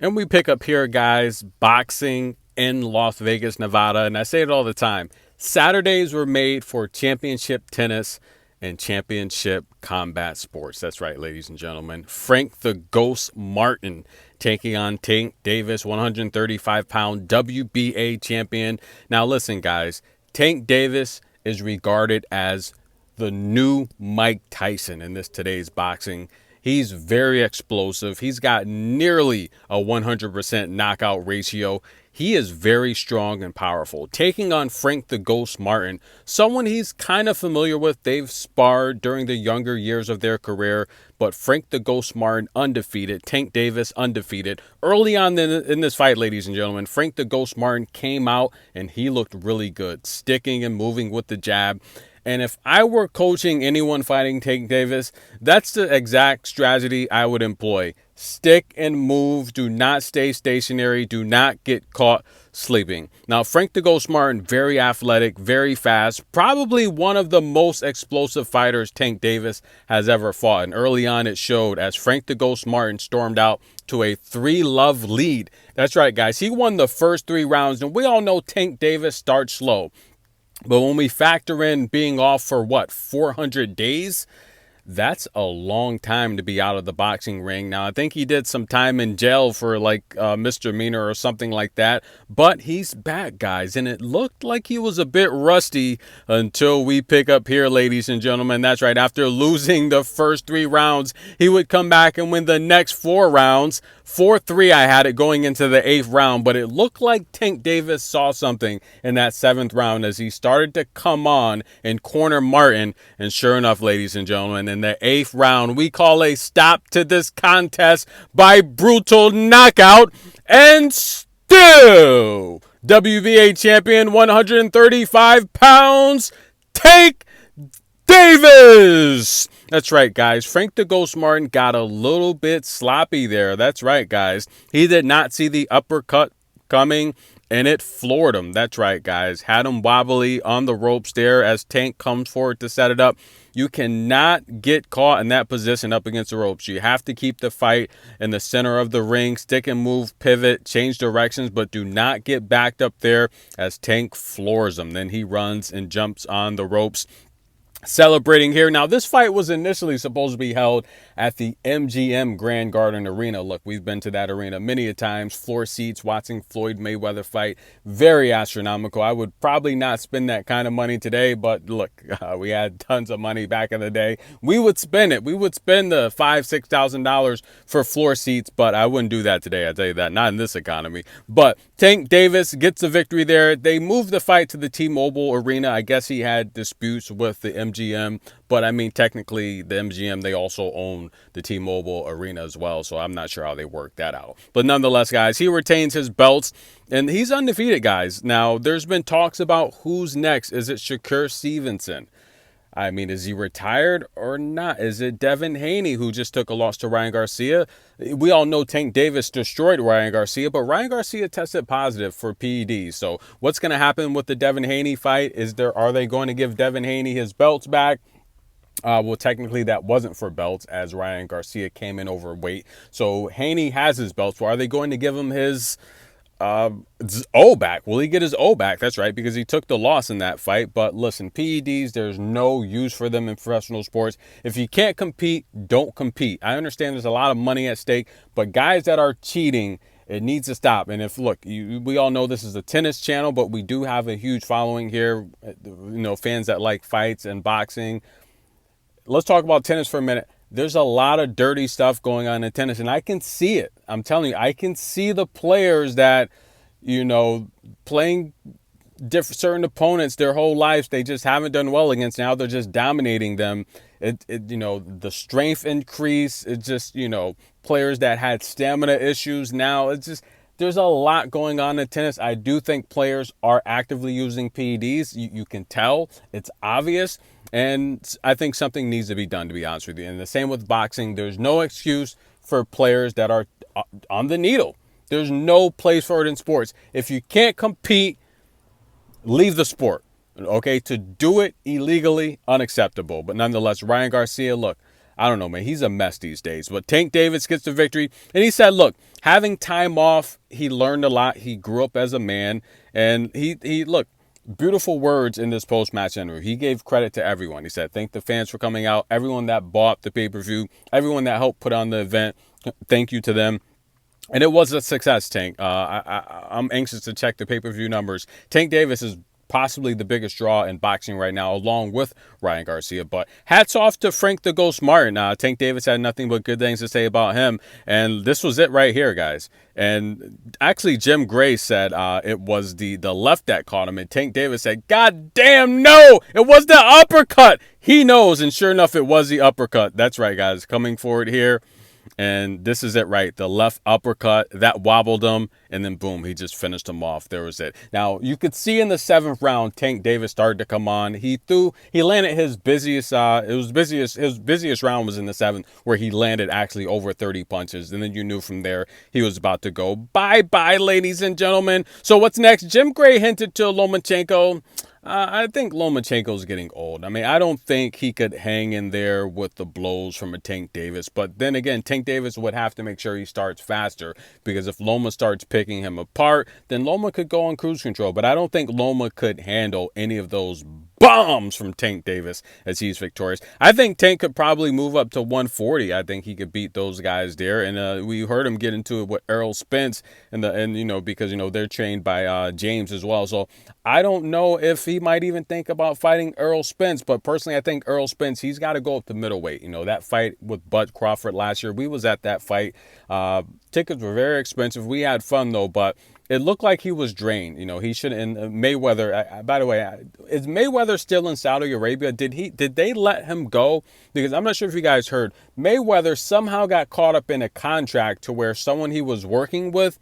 And we pick up here, guys, boxing in Las Vegas, Nevada. And I say it all the time. Saturdays were made for championship tennis and championship combat sports. That's right, ladies and gentlemen. Frank the Ghost Martin taking on Tank Davis, 135-pound WBA champion. Now, listen, guys, Tank Davis is regarded as the new Mike Tyson in this today's boxing. He's very explosive. He's got nearly a 100% knockout ratio. He is very strong and powerful. Taking on Frank the Ghost Martin, someone he's kind of familiar with. They've sparred during the younger years of their career, but Frank the Ghost Martin undefeated. Tank Davis undefeated. Early on in this fight, ladies and gentlemen, Frank the Ghost Martin came out and he looked really good, sticking and moving with the jab. And if I were coaching anyone fighting Tank Davis, that's the exact strategy I would employ. Stick and move. Do not stay stationary. Do not get caught sleeping. Now, Frank the Ghost Martin, very athletic, very fast. Probably one of the most explosive fighters Tank Davis has ever fought. And early on, it showed as Frank the Ghost Martin stormed out to a 3-love lead. That's right, guys. He won the first 3 rounds. And we all know Tank Davis starts slow. But when we factor in being off for 400 days, that's a long time to be out of the boxing ring. Now, I think he did some time in jail for misdemeanor or something like that. But he's back, guys. And it looked like he was a bit rusty until we pick up here, ladies and gentlemen. That's right. After losing the first 3 rounds, he would come back and win the next 4 rounds. 4-3, I had it going into the 8th round. But it looked like Tank Davis saw something in that 7th round as he started to come on and corner Martin. And sure enough, ladies and gentlemen, in the 8th round, we call a stop to this contest by brutal knockout. And still, WBA champion, 135 pounds, Tank Davis. That's right, guys. Frank the Ghost Martin got a little bit sloppy there. That's right, guys. He did not see the uppercut coming, and it floored him. That's right, guys. Had him wobbly on the ropes there as Tank comes forward to set it up. You cannot get caught in that position up against the ropes. You have to keep the fight in the center of the ring. Stick and move, pivot, change directions, but do not get backed up there as Tank floors him. Then he runs and jumps on the ropes, celebrating here. Now, this fight was initially supposed to be held at the MGM Grand Garden Arena. Look, we've been to that arena many a times. Floor seats, watching Floyd Mayweather fight. Very astronomical. I would probably not spend that kind of money today, but look, we had tons of money back in the day. We would spend it. We would spend the $5,000-$6,000 for floor seats, but I wouldn't do that today. I'll tell you that. Not in this economy. But Tank Davis gets the victory there. They moved the fight to the T-Mobile Arena. I guess he had disputes with the MGM, but I mean, technically the MGM, they also own the T-Mobile Arena as well, so I'm not sure how they worked that out. But nonetheless, guys, he retains his belts, and he's undefeated, guys. Now, there's been talks about who's next. Is it Shakur Stevenson? I mean, is he retired or not? Is it Devin Haney, who just took a loss to Ryan Garcia? We all know Tank Davis destroyed Ryan Garcia, but Ryan Garcia tested positive for PEDs. So what's going to happen with the Devin Haney fight? Are they going to give Devin Haney his belts back? Well, technically that wasn't for belts as Ryan Garcia came in overweight. So Haney has his belts. Well, are they going to give him his O back? Will he get his O back? That's right, because he took the loss in that fight. But listen, PEDs, there's no use for them in professional sports. If you can't compete, don't compete. I understand there's a lot of money at stake, but guys that are cheating, it needs to stop. And we all know this is a tennis channel, but we do have a huge following here, fans that like fights and boxing. Let's talk about tennis for a minute. There's a lot of dirty stuff going on in tennis, and I can see it. I'm telling you, I can see the players that, playing certain opponents their whole lives, they just haven't done well against. Now they're just dominating them. The strength increase. It's just, players that had stamina issues. Now it's just, there's a lot going on in tennis. I do think players are actively using PEDs. You can tell. It's obvious. And I think something needs to be done, to be honest with you. And the same with boxing. There's no excuse for players that are on the needle. There's no place for it in sports. If you can't compete, leave the sport. Okay? To do it illegally, unacceptable. But nonetheless, Ryan Garcia, look, I don't know, man. He's a mess these days. But Tank Davis gets the victory. And he said, look, having time off, he learned a lot. He grew up as a man. And he look, beautiful words in this post-match interview. He gave credit to everyone. He said, thank the fans for coming out. Everyone that bought the pay-per-view. Everyone that helped put on the event. Thank you to them. And it was a success, Tank. I'm anxious to check the pay-per-view numbers. Tank Davis is possibly the biggest draw in boxing right now, along with Ryan Garcia. But hats off to Frank the Ghost Martin. Tank Davis had nothing but good things to say about him. And this was it right here, guys. And actually, Jim Gray said it was the left that caught him. And Tank Davis said, God damn, no, it was the uppercut. He knows. And sure enough, it was the uppercut. That's right, guys. Coming forward here. And this is it, right? The left uppercut that wobbled him, and then boom, he just finished him off. There was it. Now you could see in the 7th round, Tank Davis started to come on. He landed his busiest. His busiest round was in the 7th, where he landed actually over 30 punches, and then you knew from there he was about to go bye bye, ladies and gentlemen. So what's next? Jim Gray hinted to Lomachenko. I think Lomachenko's getting old. I mean, I don't think he could hang in there with the blows from a Tank Davis. But then again, Tank Davis would have to make sure he starts faster, because if Loma starts picking him apart, then Loma could go on cruise control. But I don't think Loma could handle any of those bombs from Tank Davis as he's victorious. I think Tank could probably move up to 140. I think he could beat those guys there. And we heard him get into it with Errol Spence, and you know, because, you know, they're trained by James as well. So I don't know if he might even think about fighting Errol Spence. But personally, I think Errol Spence, he's got to go up to middleweight. You know, that fight with Bud Crawford last year, we was at that fight. Tickets were very expensive. We had fun, though, but it looked like he was drained. You know, he should. And Mayweather. By the way, is Mayweather still in Saudi Arabia? Did they let him go? Because I'm not sure if you guys heard. Mayweather somehow got caught up in a contract to where someone he was working with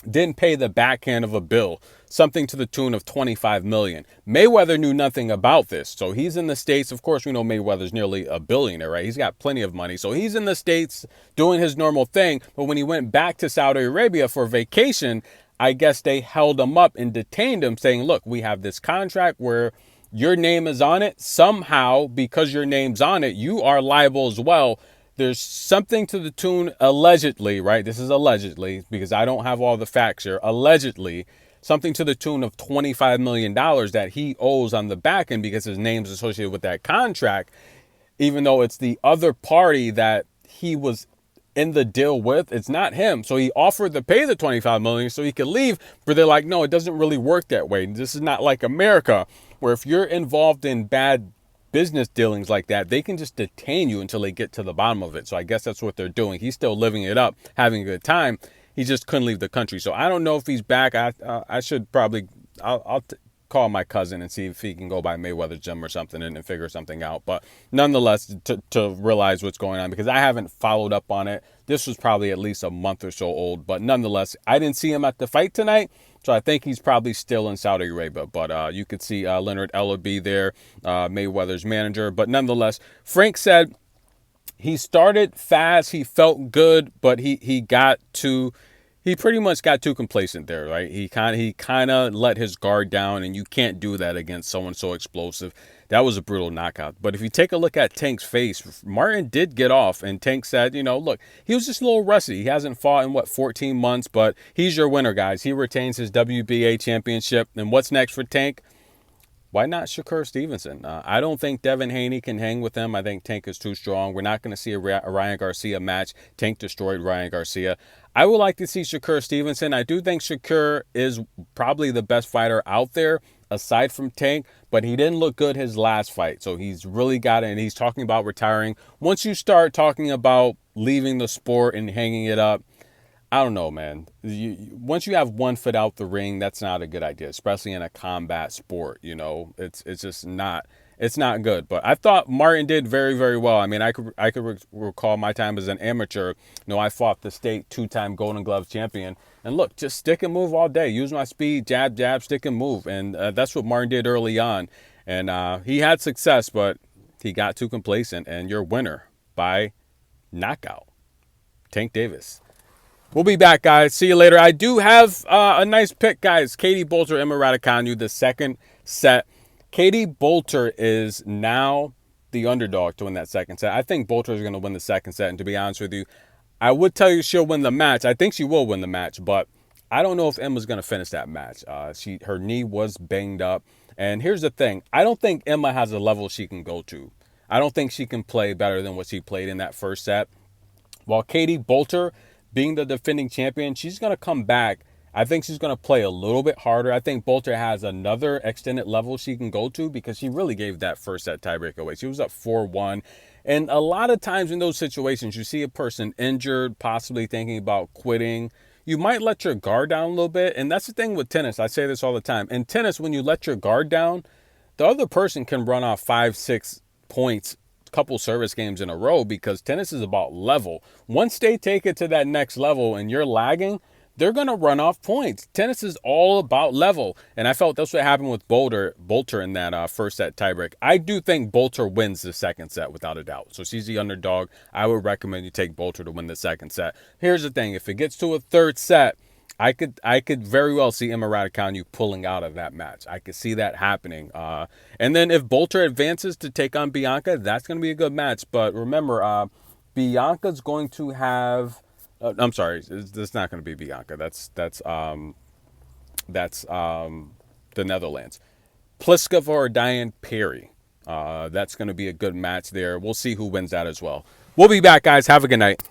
didn't pay the backhand of a bill, something to the tune of $25 million. Mayweather knew nothing about this. So he's in the States. Of course, we know Mayweather's nearly a billionaire, right? He's got plenty of money. So he's in the States doing his normal thing. But when he went back to Saudi Arabia for vacation, I guess they held him up and detained him, saying, look, we have this contract where your name is on it. Somehow, because your name's on it, you are liable as well. There's something to the tune, allegedly, right? This is allegedly, because I don't have all the facts here. Allegedly, something to the tune of $25 million that he owes on the back end because his name's associated with that contract, even though it's the other party that he was in the deal with. It's not him. So he offered to pay the $25 million so he could leave, but they're like, no, it doesn't really work that way. This is not like America, where if you're involved in bad business dealings like that, they can just detain you until they get to the bottom of it. So I guess that's what they're doing. He's still living it up, having a good time. He just couldn't leave the country. So I don't know if he's back. I should probably, I'll call my cousin and see if he can go by Mayweather's gym or something and figure something out. But nonetheless, to realize what's going on, because I haven't followed up on it. This was probably at least a month or so old. But nonetheless, I didn't see him at the fight tonight. So I think he's probably still in Saudi Arabia. But you could see Leonard Ellaby there, Mayweather's manager. But nonetheless, Frank said he started fast. He felt good, but he pretty much got too complacent there, right? He kind of let his guard down, and you can't do that against someone so explosive. That was a brutal knockout. But if you take a look at Tank's face, Martin did get off, and Tank said, you know, look, he was just a little rusty. He hasn't fought in, 14 months, but he's your winner, guys. He retains his WBA championship. And what's next for Tank? Why not Shakur Stevenson? I don't think Devin Haney can hang with him. I think Tank is too strong. We're not going to see a Ryan Garcia match. Tank destroyed Ryan Garcia. I would like to see Shakur Stevenson. I do think Shakur is probably the best fighter out there aside from Tank, but he didn't look good his last fight. So he's really got it, and he's talking about retiring. Once you start talking about leaving the sport and hanging it up, I don't know, man. Once you have one foot out the ring, that's not a good idea, especially in a combat sport. You know, it's just not. It's not good. But I thought Martin did very, very well. I mean, I could recall my time as an amateur. You know, I fought the state 2-time Golden Gloves champion. And look, just stick and move all day. Use my speed, jab, jab, stick and move. And that's what Martin did early on. And he had success, but he got too complacent. And your winner by knockout, Tank Davis. We'll be back, guys. See you later. I do have a nice pick, guys. Katie Bolter, Emma Raducanu, the second set. Katie Bolter is now the underdog to win that second set. I think Bolter is going to win the second set. And to be honest with you, I would tell you she'll win the match. I think she will win the match, but I don't know if Emma's going to finish that match. Her knee was banged up. And here's the thing. I don't think Emma has a level she can go to. I don't think she can play better than what she played in that first set. While Katie Bolter, being the defending champion, she's going to come back. I think she's going to play a little bit harder. I think Bolter has another extended level she can go to because she really gave that first set tiebreak away. She was up 4-1. And a lot of times in those situations, you see a person injured, possibly thinking about quitting. You might let your guard down a little bit. And that's the thing with tennis. I say this all the time. In tennis, when you let your guard down, the other person can run off 5-6 points, couple service games in a row, because tennis is about level. Once they take it to that next level and you're lagging, they're going to run off points. Tennis is all about level. And I felt that's what happened with Bolter in that first set tiebreak. I do think Bolter wins the second set without a doubt. So she's the underdog. I would recommend you take Bolter to win the second set. Here's the thing. If it gets to a third set, I could very well see Emma Raducanu pulling out of that match. I could see that happening. And then if Bolter advances to take on Bianca, that's going to be a good match. But remember, Bianca's going to have. I'm sorry, it's not going to be Bianca. That's the Netherlands. Pliskova or Diane Perry. That's going to be a good match there. We'll see who wins that as well. We'll be back, guys. Have a good night.